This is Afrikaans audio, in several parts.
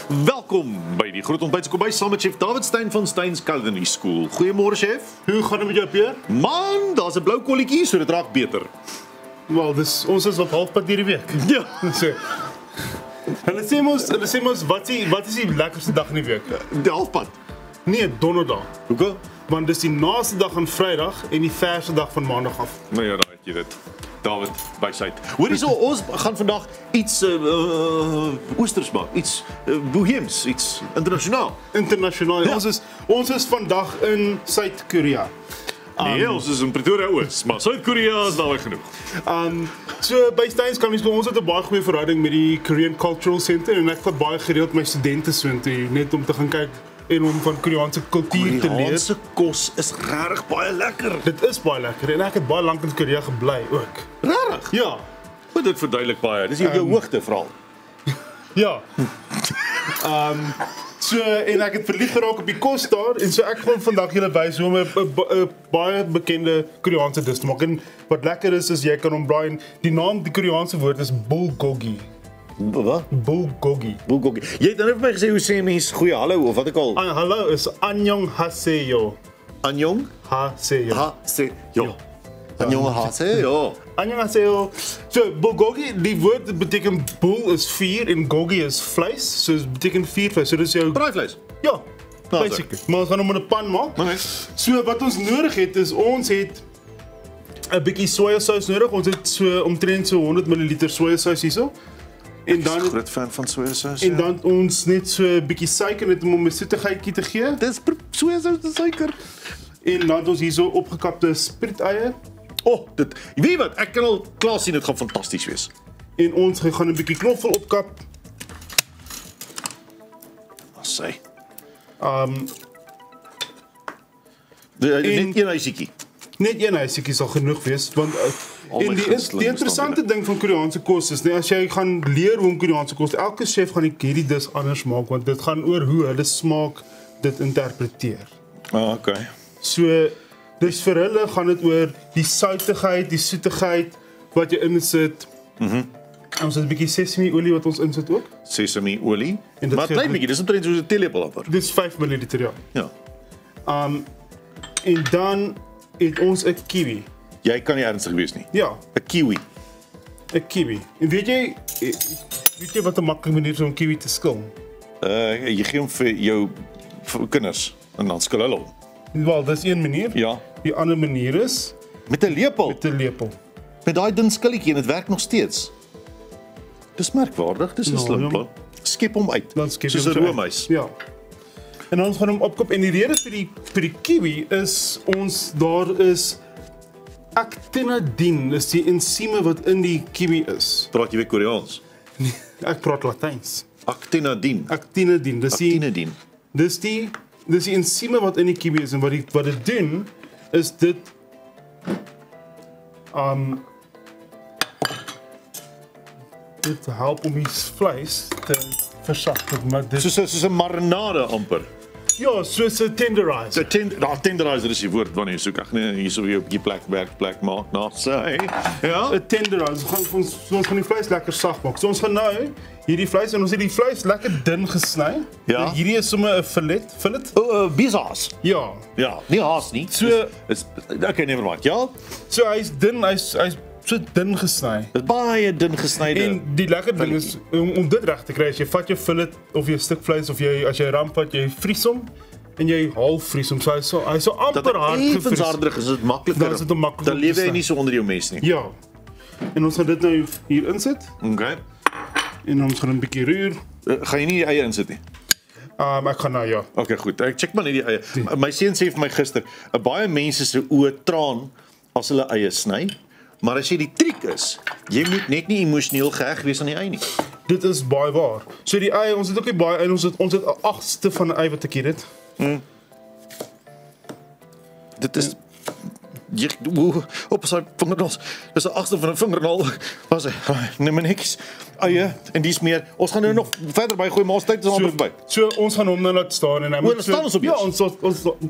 Welkom by die Groot Ontbyt se kombuis saam met chef David Steyn van Steyn's Culinary School. Goeiemôre chef. Hoe gaan dit met jou, Pierre? Man, daar's 'n blou kolletjie, so dit raak beter. Wel, ons is op halfpad hierdie week. Ja. So, hulle sê mos wat is die lekkerste dag in die week? Die halfpad. Nee, donderdag. Hoekom? Want dis die naaste dag van Vrydag en die verste dag van Maandag af. Nou ja, daai het jy dit. David, bysyd. Hoor hierso, ons gaan vandag iets oesters maak, iets boheems, iets internasionaal. Internasionaal. Ja. Ons is vandag in Suid-Korea. Nee, ons is in Pretoria Oos, maar Suid-Korea is naby genoeg. So by Steyn's Culinary School, ons het 'n baie goeie verhouding met die Korean Cultural Center en ek vat baie gereeld my studente soontoe net om te gaan kyk en om van Koreaanse kultuur te leer. Koreaanse kos is regtig baie lekker. Dit is baie lekker en ek het baie lank in Korea gebly ook. Regtig? Ja. Wat dit verduidelik baie. Dis jou hoogte veral. Ja. So en ek het verlief geraak op die kos daar en so ek gaan vandag julle wys hoe om 'n baie bekende Koreaanse dis te maak. En wat lekker is jy kan hom braai en die naam die Koreaanse woord is bulgogi. Wat? Bulgogi. Bulgogi. Jy het nou vir my gesê hoe sê mense goeie hallo of wat ek al. Hallo is annyeonghaseyo. Annyeonghaseyo. Ja. Annyeonghaseyo. Annyeonghaseyo. So bulgogi, die woord beteken bul is vuur en gogi is vleis. So dit beteken vuur vleis. So dis jou Braaivleis. ja. Basically. Maar ons gaan hom in 'n pan maak. Okay. So wat ons nodig het is ons het 'n bietjie sojasous nodig. Ons het so omtrent so 100 ml sojasous hierso. En dan ek is groot fan van sojasous. En dan ons net so 'n bietjie suiker net om 'n soetigheidjie te gee. Dis sojasous en suiker. En dan het ons hierso opgekapte sprieteier. Oh, dit. Weet jy wat? Ek kan al klaar sien dit gaan fantasties wees. En ons gaan 'n bietjie knoffel opkap. Wat sê? Net een huisietjie. Net een huisietjie sal genoeg wees want en die interessante ding van Koreaanse kos is as jy gaan leer hoe om Koreaanse kos, elke chef gaan hierdie dis anders maak want dit gaan oor hoe hulle smaak dit interpreteer. Okay. So dis vir hulle gaan dit oor die soutigheid, die soetigheid wat jy insit. Ons het 'n bietjie sesame olie wat ons insit ook. Sesame olie. En dit Maar gee- klein bietjie, dis omtrent soos 'n teelepel amper. Dis 5 ml ja. Ja. En dan het ons 'n kiwi. Jy kan nie ernstig wees nie. Ja, 'n Kiwi. 'n kiwi. En weet jy wat 'n maklike manier is om kiwi te skil? Jy gee hom vir jou vir kinders en dan skil hulle hom. Wel, dis een manier. Ja. Die ander manier is Met 'n lepel. met 'n lepel. Met daai dun skilletjie en dit werk nog steeds. Dis merkwaardig, dis 'n Nou, slim ja. plan. Skep hom uit. Dan skep jy soos 'n hom so roomys. Ja. En dan ons gaan hom opkop en die rede vir die kiwi is daar is actinidin, is die ensieme wat in die kiwi is. Praat jy weer Koreaans? Ek praat Latyns. Actinidin. Actinidin, Actinidin. dis die ensieme wat in die kiwi is en wat dit doen is dit dit help om die vleis te versag, maar dit Soos 'n marinade amper. ja, soos 'n tenderizer. Tenderizer is die woord wanneer jy soek. Ag nee, hier sou jy op die plek maak na sê. Ja. 'n tenderizer. Ons gaan die vleis lekker sag maak. So ons gaan nou hierdie vleis en ons het die vleis lekker dun gesny. Ja. Hierdie is sommer 'n filet. Bisaas. Ja. Ja, nie haas nie. So- is okay, never mind. Ja. So hy's dun, hy's so dun gesny. Dit is baie dun gesnyde. En die lekker ding is om dit reg te kry, as jy vat jou fillet of jou stuk vleis of as jy ramp vat, jy vries hom en jy half vries hom. So hy's so amper hard Effens gevries. harder is dit makliker. Dan is dit makliker Dan om te lewe jy sny. nie so onder jou mes nie. Ja. En ons gaan dit nou hier insit Okay. en ons gaan 'n bietjie roer. Gaan jy nie die eie insit nie? Ek gaan nou ja. Okay, goed. Ek check maar net die eie. My seun sê vir my gister, baie mense se oë traan as hulle eie sny. Maar as jy die triek is, jy moet net nie emosioneel geheg wees aan die ei nie. Dit is baie waar. So die ei, ons het ook nie baie ei, ons het 'n 8ste van 'n ei wat ek hier het. Dit is jy op sy vingernals. Dis 'n 8ste van 'n vingernaal. Was hy? Nee, maar niks. Eie en dis meer. Ons gaan nou nog verder by gooi, maar ons tyd is amper verby. So ons gaan hom nou laat staan en hy moet staan ons op ja, eers?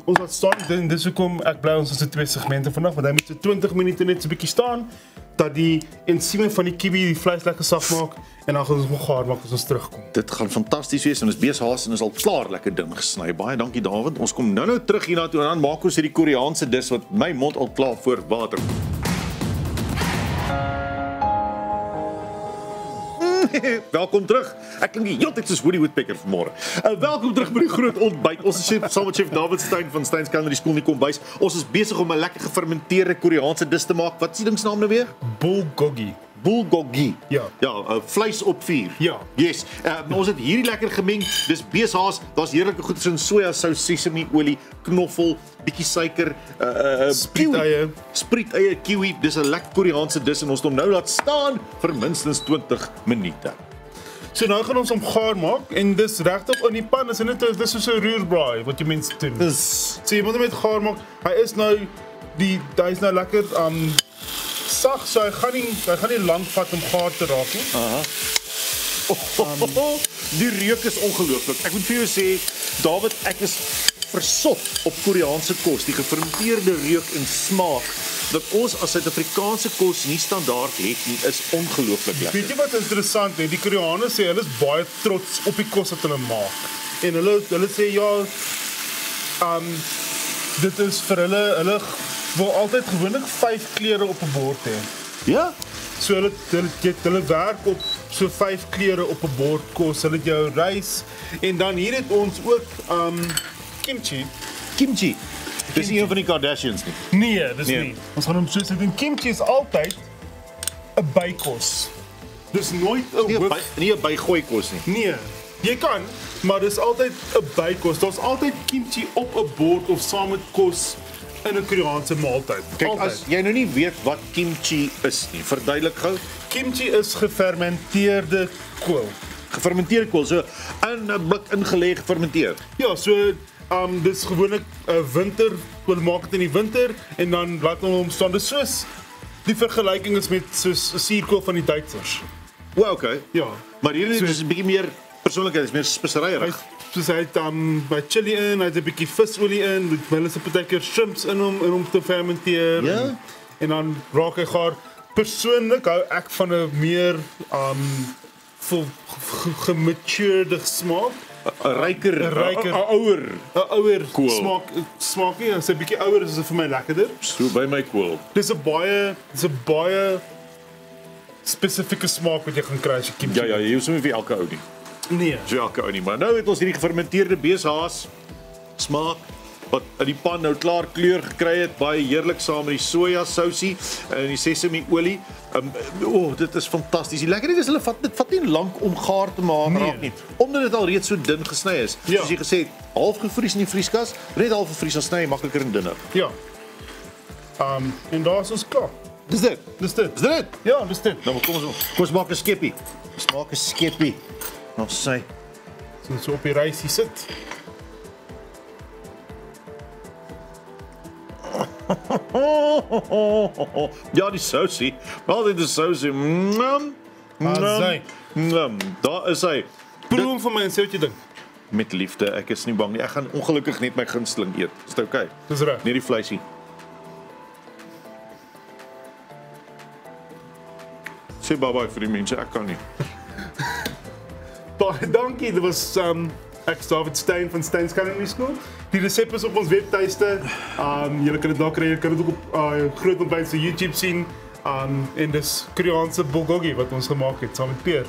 ons laat staan. Dis hoekom ek bly ons het 2 segmente vandag, want hy moet so 20 minute net so 'n bietjie staan dat die ensieme van die kiwi die vleis lekker sag maak en dan gaan ons hom gaar maak as ons terugkom. Dit gaan fantasties wees en ons beeshaas en is al klaar lekker dun gesny. Baie dankie David. Ons kom nou terug hiernatoe en dan maak ons hierdie Koreaanse dis wat my mond al klaar voor water. Welkom terug. Ek klink die hele tyd soos Woody Woodpecker vanmôre. Welkom terug by die groot ontbyt. Ons is saam met chef David Stein van Stein's Culinary School in die kombuis. Ons is besig om 'n lekker gefermenteerde Koreaanse dis te maak. Wat is die ding se naam nou weer? Bulgogi. Bulgogi. Ja. Ja, vleis op vuur. Ja. Yes. Ons het hierdie lekker gemeng. Dis beeshaas. Daar's heerlike goed soos sojasous, sesamieolie, knoffel, bietjie suiker, Spriet-eie. Spriet-eie, kiwi. Dis 'n lekker Koreaanse dis en ons het hom nou laat staan vir minstens 20 minute. So nou gaan ons hom gaar maak en dis regtig in die pan. Dis soos 'n roerbraai wat jy mense doen. Dis So jy moet hom net gaar maak. Hy's nou lekker sag, so hy gaan nie lank vat om gaar te raak nie. Die reuk is ongelooflik. Ek moet vir jou sê, David, ek is versot op Koreaanse kos, die gefermenteerde reuk en smaak dat ons as Suid-Afrikaanse kos nie standaard het nie, is ongelooflik lekker. Weet jy wat interessant is? Die Koreaners sê hulle is baie trots op die kos wat hulle maak. En hulle sê ja, dit is vir hulle wil altyd gewoonlik 5 kleure op 'n bord hê. Ja? So hulle werk op so 5 kleure op 'n bord kos. Hulle het jou rys en dan hier het ons ook kimchi. Kimchi. Dis nie een van die Kardashians nie. Nee, dis nie. Ons gaan hom so sit en kimchi is altyd 'n bykos. Dis nooit 'n Nie 'n bygooi kos nie. Nee, jy kan, maar dis altyd 'n bykos. Daar's altyd kimchi op 'n bord of saam met kos in 'n Koreaanse maaltyd. Kyk, altyd. as jy nou nie weet wat kimchi is nie, verduidelik gou. Kimchi is gefermenteerde kool. Gefermenteerde kool, so in 'n blik ingelê gefermenteer. Ja, so dis gewoonlik 'n winter, hulle maak dit in die winter en dan laat hulle hom staan. Dis soos die vergelyking is met soos 'n suurkool van die Duitsers. Wow, okay. Ja. Maar hierdie is 'n bietjie meer persoonlikheid, is meer speseryerig. Soos hy het by chili in, hy het 'n bietjie visolie in, hulle sit baie keer shrimps in hom te fermenteer. Ja. En dan raak hy gaar. Persoonlik hou ek van 'n meer gematuurde smaak. 'n ryker, ouer kool. smaak nie, as 'n bietjie ouer is dit vir my lekkerder. So by my kool. Dis 'n baie spesifieke smaak wat jy gaan kry as jy kimchi. Ja, jy hoef nie vir elke ou nie. Nee. So elke ou nie, maar nou het ons hierdie gefermenteerde beeshaas smaak wat in die pan nou klaar kleur gekry het, baie heerlik saam met die sojasousie en die sesamieolie. Dit is fantasties. Die lekkerheid is dit vat nie lank om gaar te maak raak nie, omdat dit al reeds so dun gesny is. Ja. Soos jy gesê het, half gevries in die vrieskas, net half gevries, dan sny jy makliker en dunner. Ja. En daar is ons klaar. Dis dit. Dis dit. Is dit? Ja, dis dit. Nou kom ons maak 'n skeppie. Ons maak 'n skeppie. Nog sy. So op die rysie sit. Ja, die sousie. Wel, dit is sousie. Daar is hy. Proe hom vir my en sê wat jy dink. Met liefde, ek is nie bang nie. Ek gaan ongelukkig net my gunsteling eet. Is dit okay? Dis reg. Nie die vleisie. Sê bye-bye vir die mense, ek kan nie. Baie dankie. Dit was ek is David Stein van Stein's Culinary School. Die resep is op ons webtuiste. Julle kan dit daar kry. Jy kan dit ook op Groot Ontbyt se YouTube sien. En dis Koreaanse bulgogi wat ons gemaak het saam met Peer.